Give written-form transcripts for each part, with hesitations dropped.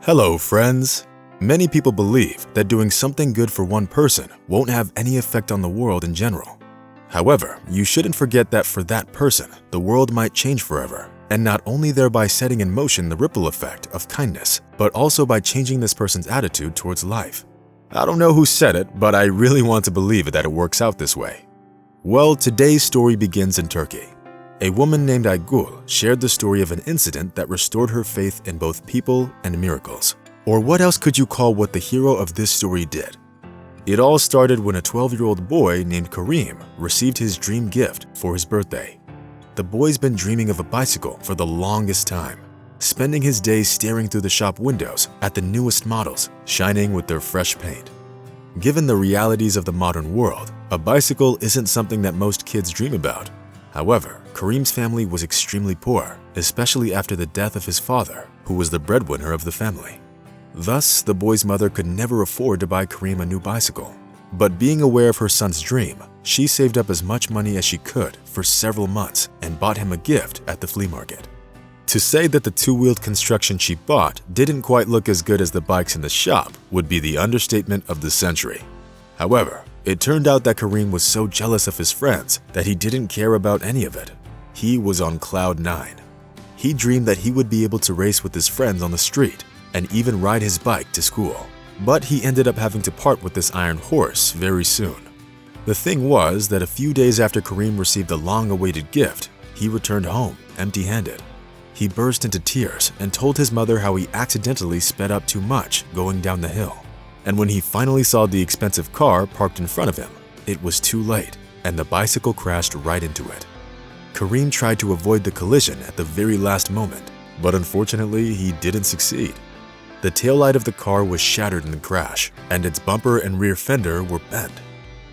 Hello, friends. Many people believe that doing something good for one person won't have any effect on the world in general. However, you shouldn't forget that for that person, the world might change forever, and not only thereby setting in motion the ripple effect of kindness, but also by changing this person's attitude towards life. I don't know who said it, but I really want to believe that it works out this way. Well, today's story begins in Turkey. A woman named Aygul shared the story of an incident that restored her faith in both people and miracles. Or what else could you call what the hero of this story did? It all started when a 12-year-old boy named Karim received his dream gift for his birthday. The boy's been dreaming of a bicycle for the longest time, spending his days staring through the shop windows at the newest models, shining with their fresh paint. Given the realities of the modern world, a bicycle isn't something that most kids dream about. However, Karim's family was extremely poor, especially after the death of his father, who was the breadwinner of the family. Thus, the boy's mother could never afford to buy Karim a new bicycle. But being aware of her son's dream, she saved up as much money as she could for several months and bought him a gift at the flea market. To say that the two-wheeled construction she bought didn't quite look as good as the bikes in the shop would be the understatement of the century. However, it turned out that Karim was so jealous of his friends that he didn't care about any of it. He was on cloud 9. He dreamed that he would be able to race with his friends on the street and even ride his bike to school. But he ended up having to part with this iron horse very soon. The thing was that a few days after Karim received the long-awaited gift, he returned home empty-handed. He burst into tears and told his mother how he accidentally sped up too much going down the hill. And when he finally saw the expensive car parked in front of him, it was too late, and the bicycle crashed right into it. Karim tried to avoid the collision at the very last moment, but unfortunately he didn't succeed. The taillight of the car was shattered in the crash, and its bumper and rear fender were bent.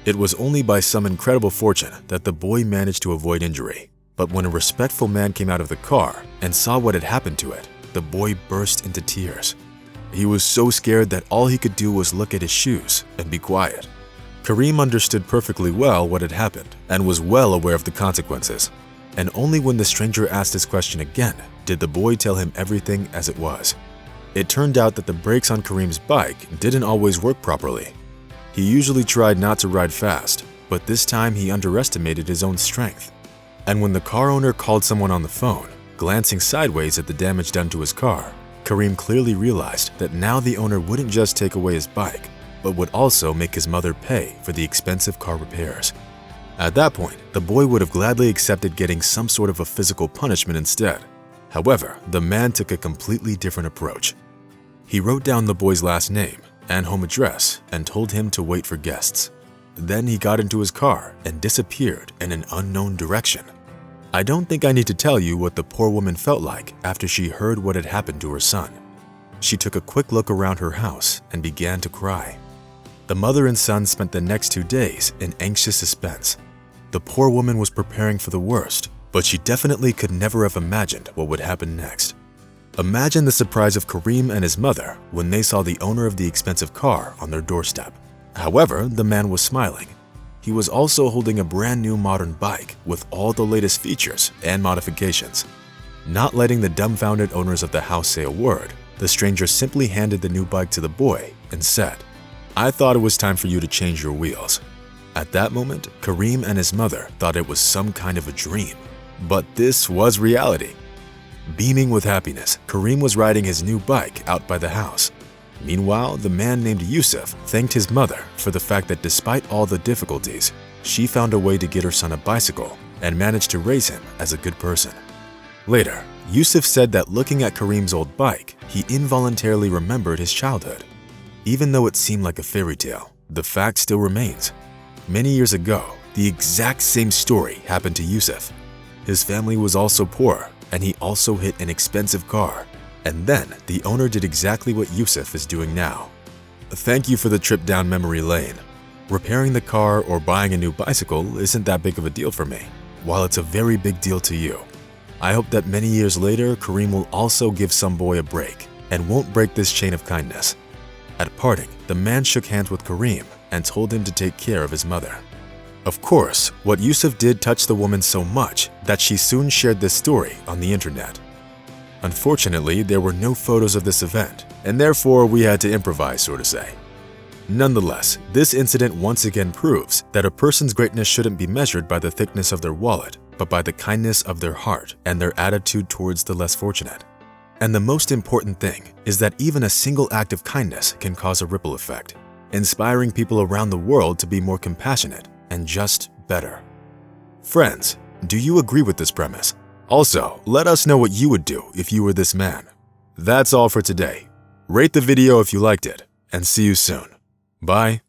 It was only by some incredible fortune that the boy managed to avoid injury. But when a respectful man came out of the car and saw what had happened to it, the boy burst into tears. He was so scared that all he could do was look at his shoes and be quiet. Karim understood perfectly well what had happened and was well aware of the consequences. And only when the stranger asked his question again did the boy tell him everything as it was. It turned out that the brakes on Karim's bike didn't always work properly. He usually tried not to ride fast, but this time he underestimated his own strength. And when the car owner called someone on the phone, glancing sideways at the damage done to his car, Karim clearly realized that now the owner wouldn't just take away his bike, but would also make his mother pay for the expensive car repairs. At that point, the boy would have gladly accepted getting some sort of a physical punishment instead. However, the man took a completely different approach. He wrote down the boy's last name and home address and told him to wait for guests. Then he got into his car and disappeared in an unknown direction. I don't think I need to tell you what the poor woman felt like after she heard what had happened to her son. She took a quick look around her house and began to cry. The mother and son spent the next 2 days in anxious suspense. The poor woman was preparing for the worst, but she definitely could never have imagined what would happen next. Imagine the surprise of Karim and his mother when they saw the owner of the expensive car on their doorstep. However, the man was smiling. He was also holding a brand new modern bike with all the latest features and modifications. Not letting the dumbfounded owners of the house say a word, the stranger simply handed the new bike to the boy and said, "I thought it was time for you to change your wheels." At that moment, Karim and his mother thought it was some kind of a dream. But this was reality. Beaming with happiness, Karim was riding his new bike out by the house. Meanwhile, the man named Yusuf thanked his mother for the fact that despite all the difficulties, she found a way to get her son a bicycle and managed to raise him as a good person. Later, Yusuf said that looking at Karim's old bike, he involuntarily remembered his childhood. Even though it seemed like a fairy tale, the fact still remains. Many years ago, the exact same story happened to Yusuf. His family was also poor, and he also hit an expensive car. And then, the owner did exactly what Yusuf is doing now. Thank you for the trip down memory lane. Repairing the car or buying a new bicycle isn't that big of a deal for me, while it's a very big deal to you. I hope that many years later, Karim will also give some boy a break and won't break this chain of kindness. At parting, the man shook hands with Karim and told him to take care of his mother. Of course, what Yusuf did touched the woman so much that she soon shared this story on the internet. Unfortunately, there were no photos of this event, and therefore we had to improvise, so to say. Nonetheless, this incident once again proves that a person's greatness shouldn't be measured by the thickness of their wallet, but by the kindness of their heart and their attitude towards the less fortunate. And the most important thing is that even a single act of kindness can cause a ripple effect, inspiring people around the world to be more compassionate and just better. Friends, do you agree with this premise? Also, let us know what you would do if you were this man. That's all for today. Rate the video if you liked it, and see you soon. Bye.